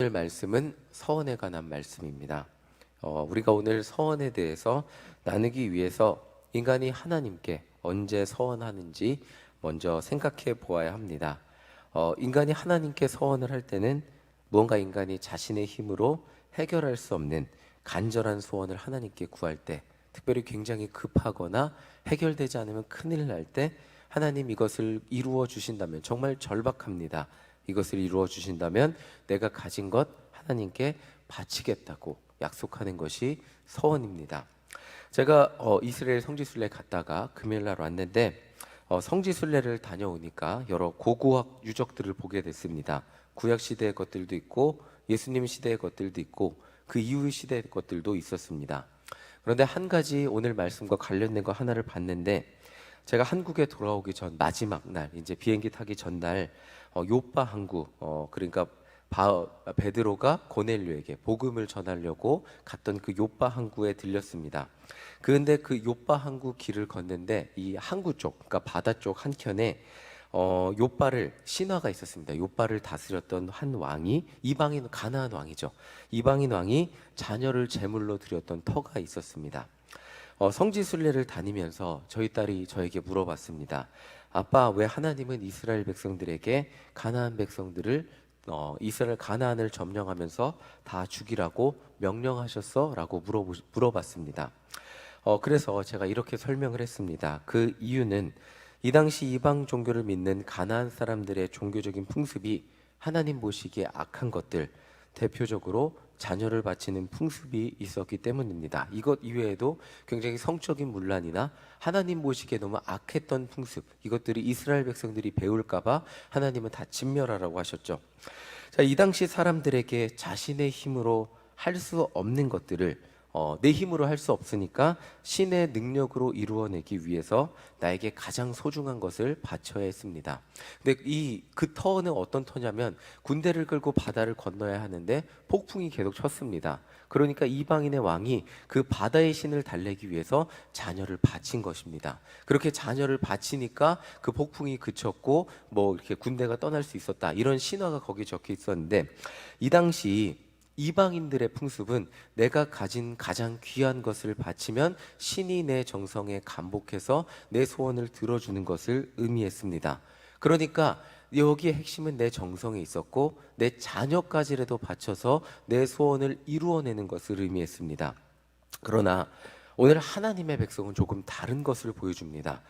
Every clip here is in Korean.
오늘 말씀은 서원에 관한 말씀입니다. 우리가 오늘 서원에 대해서 나누기 위해서 인간이 하나님께 언제 서원하는지 먼저 생각해 보아야 합니다. 인간이 하나님께 서원을 할 때는 무언가 인간이 자신의 힘으로 해결할 수 없는 간절한 소원을 하나님께 구할 때, 특별히 굉장히 급하거나 해결되지 않으면 큰일 날 때 하나님 이것을 이루어 주신다면 정말 절박합니다. 이것을 이루어 주신다면 내가 가진 것 하나님께 바치겠다고 약속하는 것이 서원입니다. 제가 이스라엘 성지순례 갔다가 금요일날 왔는데 성지순례를 다녀오니까 여러 고고학 유적들을 보게 됐습니다. 구약 시대의 것들도 있고 예수님 시대의 것들도 있고 그 이후 시대의 것들도 있었습니다. 그런데 한 가지 오늘 말씀과 관련된 거 하나를 봤는데, 제가 한국에 돌아오기 전 마지막 날, 이제 비행기 타기 전날 요파 항구, 그러니까 베드로가 고넬료에게 복음을 전하려고 갔던 그 요파 항구에 들렸습니다. 그런데 그 요파 항구 길을 걷는데 이 항구 쪽, 그러니까 바다 쪽 한켠에 요파를 신화가 있었습니다. 요파를 다스렸던 한 왕이, 이방인 가나안 왕이죠. 이방인 왕이 자녀를 제물로 드렸던 터가 있었습니다. 성지순례를 다니면서 저희 딸이 저에게 물어봤습니다. 아빠, 왜 하나님은 이스라엘 백성들에게 가나안 백성들을 이스라엘 가나안을 점령하면서 다 죽이라고 명령하셨어? 라고 물어봤습니다. 그래서 제가 이렇게 설명을 했습니다. 그 이유는 이 당시 이방 종교를 믿는 가나안 사람들의 종교적인 풍습이 하나님 보시기에 악한 것들, 대표적으로 자녀를 바치는 풍습이 있었기 때문입니다. 이것 이외에도 굉장히 성적인 문란이나 하나님 보시기에 너무 악했던 풍습, 이것들이 이스라엘 백성들이 배울까봐 하나님은 다 진멸하라고 하셨죠. 자, 이 당시 사람들에게 자신의 힘으로 할 수 없는 것들을 내 힘으로 할 수 없으니까 신의 능력으로 이루어내기 위해서 나에게 가장 소중한 것을 바쳐야 했습니다. 근데 그 터는 어떤 터냐면, 군대를 끌고 바다를 건너야 하는데 폭풍이 계속 쳤습니다. 그러니까 이방인의 왕이 그 바다의 신을 달래기 위해서 자녀를 바친 것입니다. 그렇게 자녀를 바치니까 그 폭풍이 그쳤고 뭐 이렇게 군대가 떠날 수 있었다, 이런 신화가 거기 적혀 있었는데, 이 당시 이방인들의 풍습은 내가 가진 가장 귀한 것을 바치면 신이 내 정성에 감복해서 내 소원을 들어주는 것을 의미했습니다. 그러니까 여기에 핵심은 내 정성에 있었고 내 자녀까지라도 바쳐서 내 소원을 이루어내는 것을 의미했습니다. 그러나 오늘 하나님의 백성은 조금 다른 것을 보여줍니다.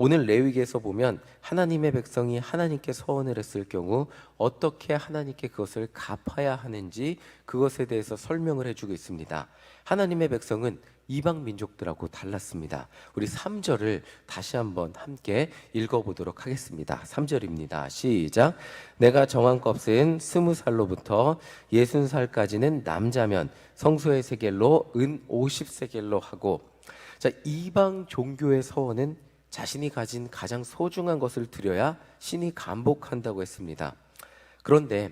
오늘 레위기에서 보면 하나님의 백성이 하나님께 서원을 했을 경우 어떻게 하나님께 그것을 갚아야 하는지 그것에 대해서 설명을 해주고 있습니다. 하나님의 백성은 이방 민족들하고 달랐습니다. 우리 3절을 다시 한번 함께 읽어보도록 하겠습니다. 3절입니다. 시작. 내가 정한 값은 20살로부터 60살까지는 남자면 성소의 세겔로 은 50세겔로 하고. 자, 이방 종교의 서원은 자신이 가진 가장 소중한 것을 드려야 신이 감복한다고 했습니다. 그런데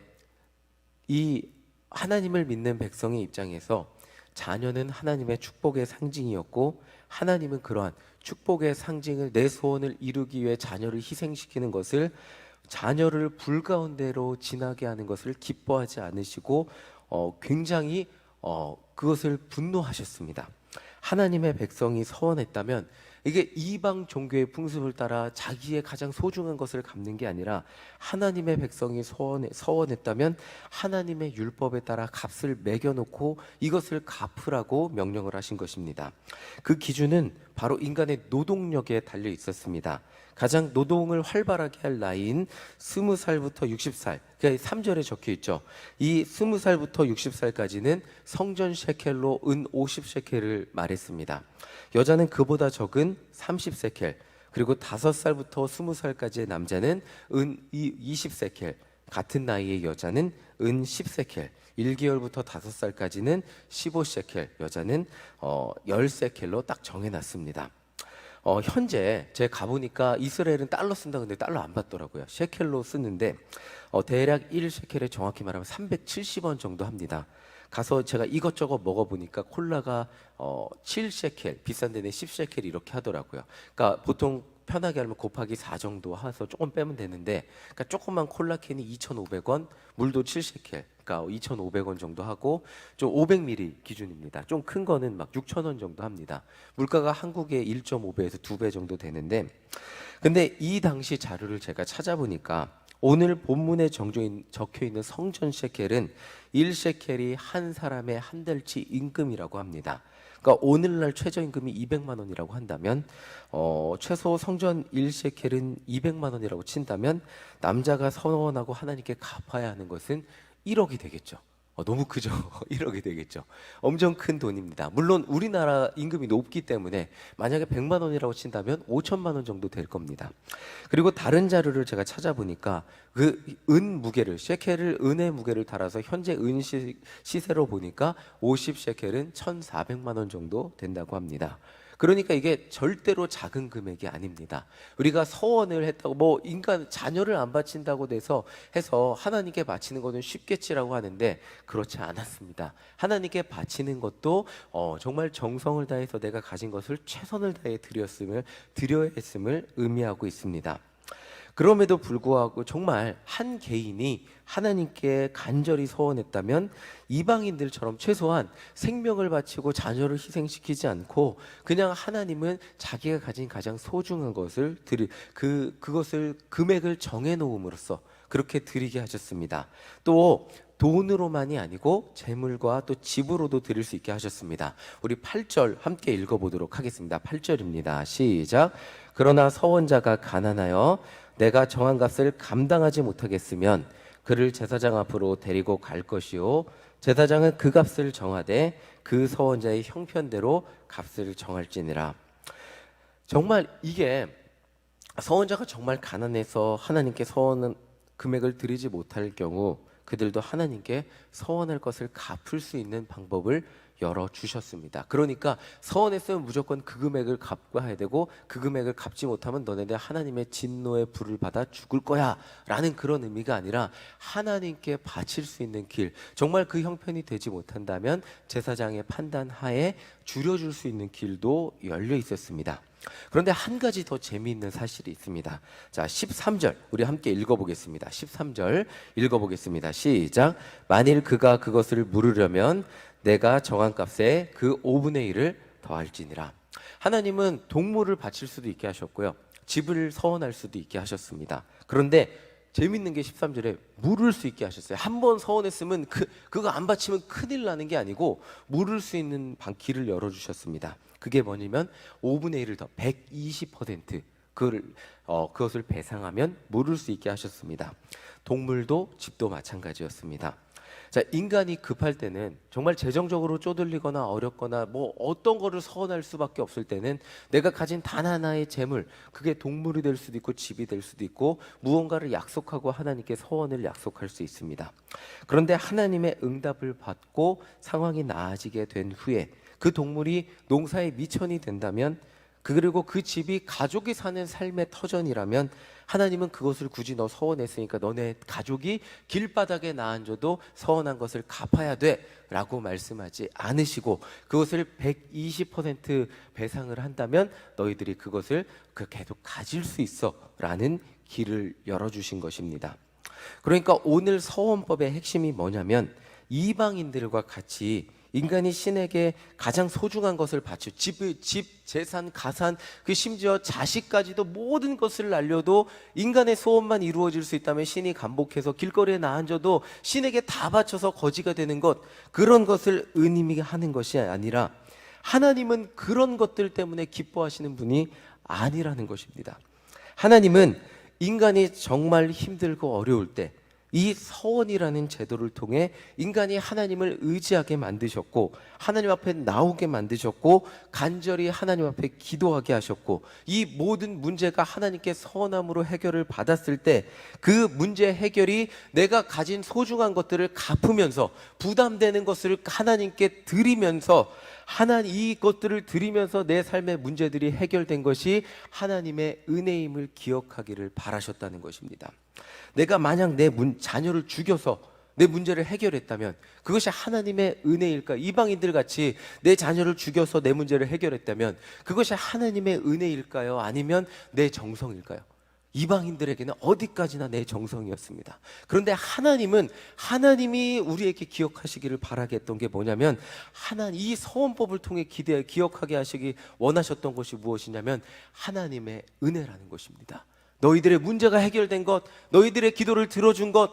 이 하나님을 믿는 백성의 입장에서 자녀는 하나님의 축복의 상징이었고, 하나님은 그러한 축복의 상징을, 내 소원을 이루기 위해 자녀를 희생시키는 것을, 자녀를 불 가운데로 지나게 하는 것을 기뻐하지 않으시고 굉장히 그것을 분노하셨습니다. 하나님의 백성이 서원했다면 이게 이방 종교의 풍습을 따라 자기의 가장 소중한 것을 갚는 게 아니라, 하나님의 백성이 서원했다면 하나님의 율법에 따라 값을 매겨놓고 이것을 갚으라고 명령을 하신 것입니다. 그 기준은 바로 인간의 노동력에 달려 있었습니다. 가장 노동을 활발하게 할 나이인 20살부터 60살, 그러니까 3절에 적혀 있죠. 이 20살부터 60살까지는 성전 셰켈로 은 50셰켈을 말했습니다. 여자는 그보다 적은 30세켈, 그리고 5살부터 20살까지의 남자는 은 20세켈, 같은 나이의 여자는 은 10세켈, 1개월부터 5살까지는 15세켈, 여자는 10세켈로 딱 정해놨습니다. 현재 제가 가보니까 이스라엘은 달러 쓴다, 근데 달러 안 받더라고요. 셰켈로 쓰는데 대략 1셰켈에 정확히 말하면 370원 정도 합니다. 가서 제가 이것저것 먹어보니까 콜라가 7셰켈, 비싼 데는 10셰켈 이렇게 하더라고요. 그러니까 보통 편하게 하면 곱하기 4 정도 해서 조금 빼면 되는데, 그러니까 조그만 콜라 캔이 2,500원, 물도 7셰켈, 그러니까 2,500원 정도 하고 좀 500ml 기준입니다. 좀 큰 거는 막 6,000원 정도 합니다. 물가가 한국의 1.5배에서 2배 정도 되는데, 근데 이 당시 자료를 제가 찾아보니까 오늘 본문에 적혀 있는 성전 셰켈은 1셰켈이 한 사람의 한 달치 임금이라고 합니다. 그러니까 오늘날 최저임금이 200만 원이라고 한다면 최소 성전 1셰켈은 200만 원이라고 친다면 남자가 서원하고 하나님께 갚아야 하는 것은 1억이 되겠죠. 너무 크죠. 1억이 되겠죠. 엄청 큰 돈입니다. 물론 우리나라 임금이 높기 때문에 만약에 100만 원이라고 친다면 5천만 원 정도 될 겁니다. 그리고 다른 자료를 제가 찾아보니까 그 은 무게를, 셰켈을 은의 무게를 달아서 현재 은 시세로 보니까 50셰켈은 1,400만 원 정도 된다고 합니다. 그러니까 이게 절대로 작은 금액이 아닙니다. 우리가 서원을 했다고 뭐 인간 자녀를 안 바친다고 해서 하나님께 바치는 것은 쉽겠지라고 하는데 그렇지 않았습니다. 하나님께 바치는 것도 정말 정성을 다해서 내가 가진 것을 최선을 다해 드려야 했음을 의미하고 있습니다. 그럼에도 불구하고 정말 한 개인이 하나님께 간절히 서원했다면 이방인들처럼 최소한 생명을 바치고 자녀를 희생시키지 않고 그냥 하나님은 자기가 가진 가장 소중한 것을 그것을 금액을 정해 놓음으로써 그렇게 드리게 하셨습니다. 또 돈으로만이 아니고 재물과 또 집으로도 드릴 수 있게 하셨습니다. 우리 8절 함께 읽어보도록 하겠습니다. 8절입니다. 시작. 그러나 서원자가 가난하여 내가 정한 값을 감당하지 못하겠으면 그를 제사장 앞으로 데리고 갈 것이요 제사장은 그 값을 정하되 그 서원자의 형편대로 값을 정할지니라. 정말 이게 서원자가 정말 가난해서 하나님께 서원은 금액을 드리지 못할 경우 그들도 하나님께 서원할 것을 갚을 수 있는 방법을 열어주셨습니다. 그러니까 서원했으면 무조건 그 금액을 갚아야 되고 그 금액을 갚지 못하면 너네들 하나님의 진노의 불을 받아 죽을 거야 라는 그런 의미가 아니라 하나님께 바칠 수 있는 길, 정말 그 형편이 되지 못한다면 제사장의 판단 하에 줄여줄 수 있는 길도 열려 있었습니다. 그런데 한 가지 더 재미있는 사실이 있습니다. 자, 13절 우리 함께 읽어보겠습니다. 13절 읽어보겠습니다. 시작. 만일 그가 그것을 물으려면 내가 정한 값에 그 5분의 1을 더할지니라. 하나님은 동물을 바칠 수도 있게 하셨고요, 집을 서원할 수도 있게 하셨습니다. 그런데 재밌는 게 13절에 물을 수 있게 하셨어요. 한 번 서원했으면 그거 안 바치면 큰일 나는 게 아니고 물을 수 있는 길을 열어주셨습니다. 그게 뭐냐면 5분의 1을 더 120% 그것을 배상하면 물을 수 있게 하셨습니다. 동물도 집도 마찬가지였습니다. 자, 인간이 급할 때는 정말 재정적으로 쪼들리거나 어렵거나 뭐 어떤 거를 서원할 수밖에 없을 때는 내가 가진 단 하나의 재물, 그게 동물이 될 수도 있고 집이 될 수도 있고 무언가를 약속하고 하나님께 서원을 약속할 수 있습니다. 그런데 하나님의 응답을 받고 상황이 나아지게 된 후에 그 동물이 농사의 미천이 된다면, 그리고 그 집이 가족이 사는 삶의 터전이라면 하나님은 그것을 굳이 너 서원했으니까 너네 가족이 길바닥에 나앉아도 서원한 것을 갚아야 돼 라고 말씀하지 않으시고 그것을 120% 배상을 한다면 너희들이 그것을 계속 가질 수 있어 라는 길을 열어주신 것입니다. 그러니까 오늘 서원법의 핵심이 뭐냐면 이방인들과 같이 인간이 신에게 가장 소중한 것을 바쳐 집, 재산, 가산, 그 심지어 자식까지도 모든 것을 날려도 인간의 소원만 이루어질 수 있다면 신이 감복해서 길거리에 나앉아도 신에게 다 바쳐서 거지가 되는 것, 그런 것을 은임이 하는 것이 아니라 하나님은 그런 것들 때문에 기뻐하시는 분이 아니라는 것입니다. 하나님은 인간이 정말 힘들고 어려울 때 이 서원이라는 제도를 통해 인간이 하나님을 의지하게 만드셨고 하나님 앞에 나오게 만드셨고 간절히 하나님 앞에 기도하게 하셨고 이 모든 문제가 하나님께 서원함으로 해결을 받았을 때 그 문제 해결이 내가 가진 소중한 것들을 갚으면서 부담되는 것을 하나님께 드리면서 이것들을 드리면서 내 삶의 문제들이 해결된 것이 하나님의 은혜임을 기억하기를 바라셨다는 것입니다. 내가 만약 내 자녀를 죽여서 내 문제를 해결했다면 그것이 하나님의 은혜일까? 이방인들 같이 내 자녀를 죽여서 내 문제를 해결했다면 그것이 하나님의 은혜일까요? 아니면 내 정성일까요? 이방인들에게는 어디까지나 내 정성이었습니다. 그런데 하나님은 하나님이 우리에게 기억하시기를 바라게 했던 게 뭐냐면 이 서원법을 통해 기억하게 하시기 원하셨던 것이 무엇이냐면 하나님의 은혜라는 것입니다. 너희들의 문제가 해결된 것, 너희들의 기도를 들어준 것,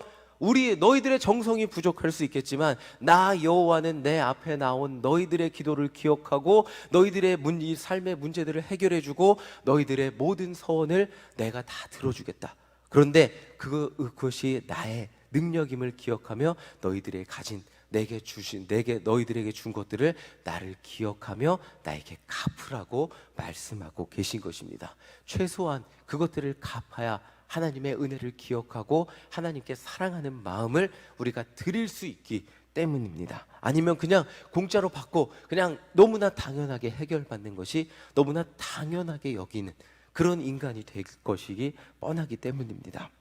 너희들의 정성이 부족할 수 있겠지만 나 여호와는 내 앞에 나온 너희들의 기도를 기억하고 너희들의 이 삶의 문제들을 해결해주고 너희들의 모든 서원을 내가 다 들어주겠다. 그런데 그것이 나의 능력임을 기억하며 너희들의 가진 너희들에게 준 것들을 나를 기억하며 나에게 갚으라고 말씀하고 계신 것입니다. 최소한 그것들을 갚아야 하나님의 은혜를 기억하고 하나님께 사랑하는 마음을 우리가 드릴 수 있기 때문입니다. 아니면 그냥 공짜로 받고 그냥 너무나 당연하게 해결받는 것이 너무나 당연하게 여기는 그런 인간이 될 것이기 뻔하기 때문입니다.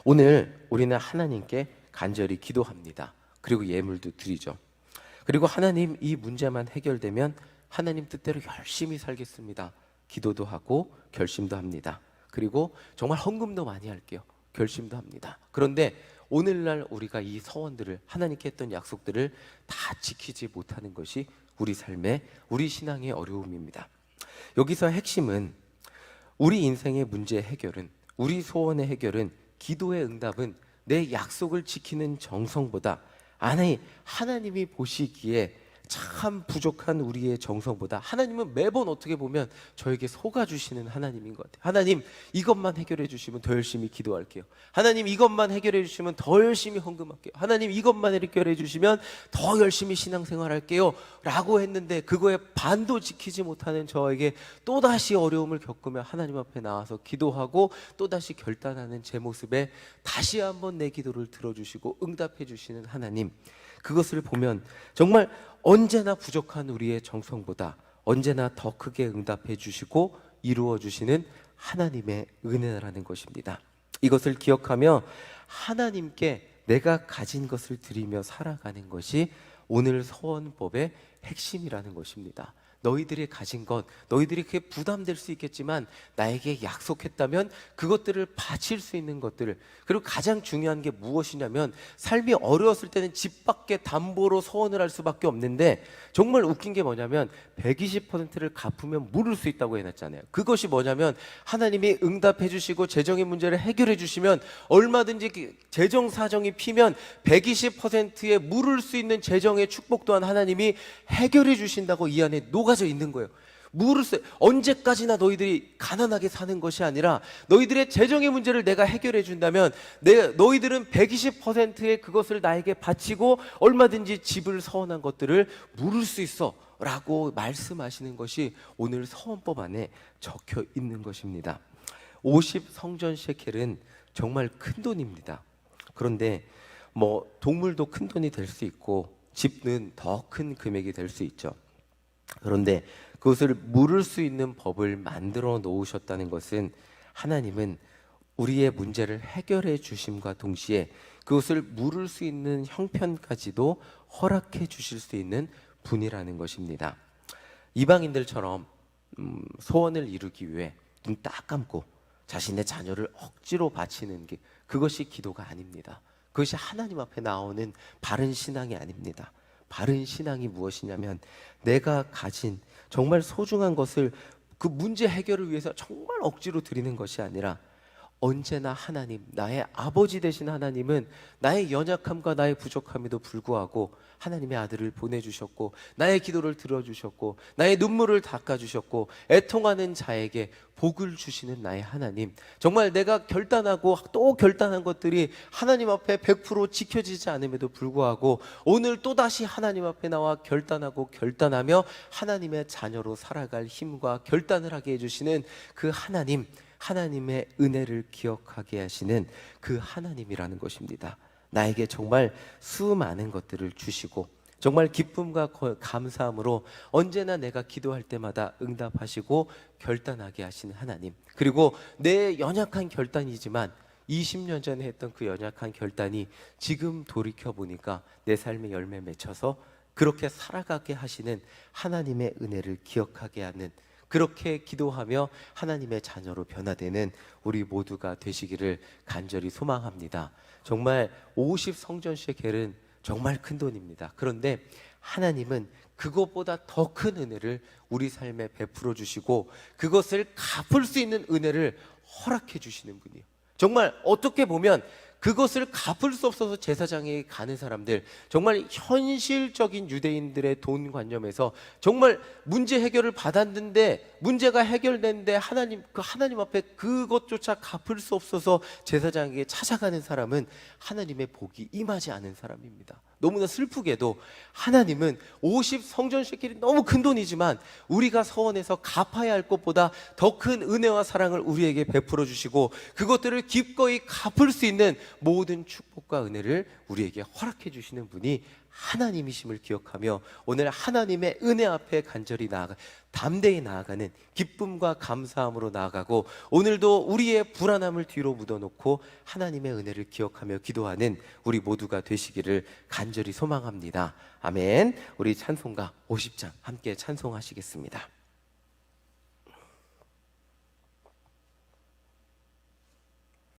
오늘 우리는 하나님께 간절히 기도합니다. 그리고 예물도 드리죠. 그리고 하나님, 이 문제만 해결되면 하나님 뜻대로 열심히 살겠습니다. 기도도 하고 결심도 합니다. 그리고 정말 헌금도 많이 할게요. 결심도 합니다. 그런데 오늘날 우리가 이 서원들을, 하나님께 했던 약속들을 다 지키지 못하는 것이 우리 삶의, 우리 신앙의 어려움입니다. 여기서 핵심은 우리 인생의 문제 해결은, 우리 소원의 해결은, 기도의 응답은 내 약속을 지키는 정성보다, 아니 하나님이 보시기에 참 부족한 우리의 정성보다 하나님은 매번 어떻게 보면 저에게 속아주시는 하나님인 것 같아요. 하나님, 이것만 해결해 주시면 더 열심히 기도할게요. 하나님, 이것만 해결해 주시면 더 열심히 헌금할게요. 하나님, 이것만 해결해 주시면 더 열심히 신앙생활할게요 라고 했는데 그거에 반도 지키지 못하는 저에게 또다시 어려움을 겪으며 하나님 앞에 나와서 기도하고 또다시 결단하는 제 모습에 다시 한번 내 기도를 들어주시고 응답해 주시는 하나님, 그것을 보면 정말 언제나 부족한 우리의 정성보다 언제나 더 크게 응답해 주시고 이루어 주시는 하나님의 은혜라는 것입니다. 이것을 기억하며 하나님께 내가 가진 것을 드리며 살아가는 것이 오늘 서원법의 핵심이라는 것입니다. 너희들이 가진 것, 너희들이 그게 부담될 수 있겠지만 나에게 약속했다면 그것들을 바칠 수 있는 것들을, 그리고 가장 중요한 게 무엇이냐면 삶이 어려웠을 때는 집 밖에 담보로 서원을 할 수밖에 없는데 정말 웃긴 게 뭐냐면 120%를 갚으면 물을 수 있다고 해놨잖아요. 그것이 뭐냐면 하나님이 응답해 주시고 재정의 문제를 해결해 주시면 얼마든지 재정 사정이 피면 120%의 물을 수 있는 재정의 축복 또한 하나님이 해결해 주신다고 이 안에 녹아져 있는 거예요. 언제까지나 너희들이 가난하게 사는 것이 아니라 너희들의 재정의 문제를 내가 해결해 준다면 너희들은 120%의 그것을 나에게 바치고 얼마든지 집을 서원한 것들을 물을 수 있어 라고 말씀하시는 것이 오늘 서원법 안에 적혀 있는 것입니다. 50 성전 셰켈은 정말 큰 돈입니다. 그런데 동물도 큰 돈이 될 수 있고 집은 더 큰 금액이 될 수 있죠. 그런데 그것을 물을 수 있는 법을 만들어 놓으셨다는 것은 하나님은 우리의 문제를 해결해 주심과 동시에 그것을 물을 수 있는 형편까지도 허락해 주실 수 있는 분이라는 것입니다. 이방인들처럼 소원을 이루기 위해 눈 딱 감고 자신의 자녀를 억지로 바치는 게, 그것이 기도가 아닙니다. 그것이 하나님 앞에 나오는 바른 신앙이 아닙니다. 바른 신앙이 무엇이냐면 내가 가진 정말 소중한 것을 그 문제 해결을 위해서 정말 억지로 드리는 것이 아니라 언제나 하나님, 나의 아버지 되신 하나님은 나의 연약함과 나의 부족함에도 불구하고 하나님의 아들을 보내주셨고 나의 기도를 들어주셨고 나의 눈물을 닦아주셨고 애통하는 자에게 복을 주시는 나의 하나님, 정말 내가 결단하고 또 결단한 것들이 하나님 앞에 100% 지켜지지 않음에도 불구하고 오늘 또다시 하나님 앞에 나와 결단하고 결단하며 하나님의 자녀로 살아갈 힘과 결단을 하게 해주시는 그 하나님, 하나님의 은혜를 기억하게 하시는 그 하나님이라는 것입니다. 나에게 정말 수많은 것들을 주시고 정말 기쁨과 감사함으로 언제나 내가 기도할 때마다 응답하시고 결단하게 하시는 하나님, 그리고 내 연약한 결단이지만 20년 전에 했던 그 연약한 결단이 지금 돌이켜보니까 내 삶의 열매 맺혀서 그렇게 살아가게 하시는 하나님의 은혜를 기억하게 하는 그렇게 기도하며 하나님의 자녀로 변화되는 우리 모두가 되시기를 간절히 소망합니다. 정말 50성전 셰켈은 정말 큰 돈입니다. 그런데 하나님은 그것보다 더 큰 은혜를 우리 삶에 베풀어 주시고 그것을 갚을 수 있는 은혜를 허락해 주시는 분이에요. 정말 어떻게 보면 그것을 갚을 수 없어서 제사장에 가는 사람들, 정말 현실적인 유대인들의 돈 관념에서 정말 문제 해결을 받았는데 문제가 해결됐는데 하나님 앞에 그것조차 갚을 수 없어서 제사장에게 찾아가는 사람은 하나님의 복이 임하지 않은 사람입니다. 너무나 슬프게도 하나님은 50성전 셰켈이 너무 큰 돈이지만 우리가 서원해서 갚아야 할 것보다 더 큰 은혜와 사랑을 우리에게 베풀어 주시고 그것들을 기꺼이 갚을 수 있는 모든 축복과 은혜를 우리에게 허락해 주시는 분이 하나님이심을 기억하며 오늘 하나님의 은혜 앞에 간절히 담대히 나아가는 기쁨과 감사함으로 나아가고 오늘도 우리의 불안함을 뒤로 묻어놓고 하나님의 은혜를 기억하며 기도하는 우리 모두가 되시기를 간절히 소망합니다. 아멘. 우리 찬송가 50장 함께 찬송하시겠습니다.